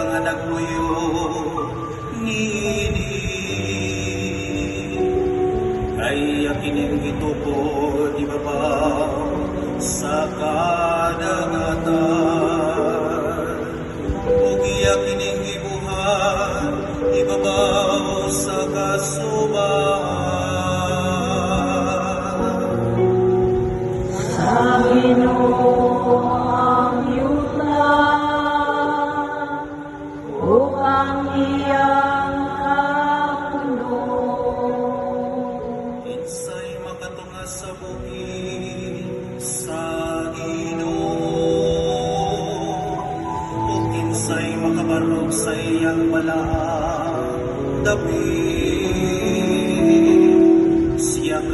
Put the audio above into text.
nga nagpuyo nini kaya kining gitupo di babaw sa kadagatan ug iya kining gibuhat ibabaw sa kasuban sa Ginoo ang yuta ug ang iyang kapuno. Insay makatunga sa buhi sa Ginoo ug insay makabarog sa iyang balaang dapit.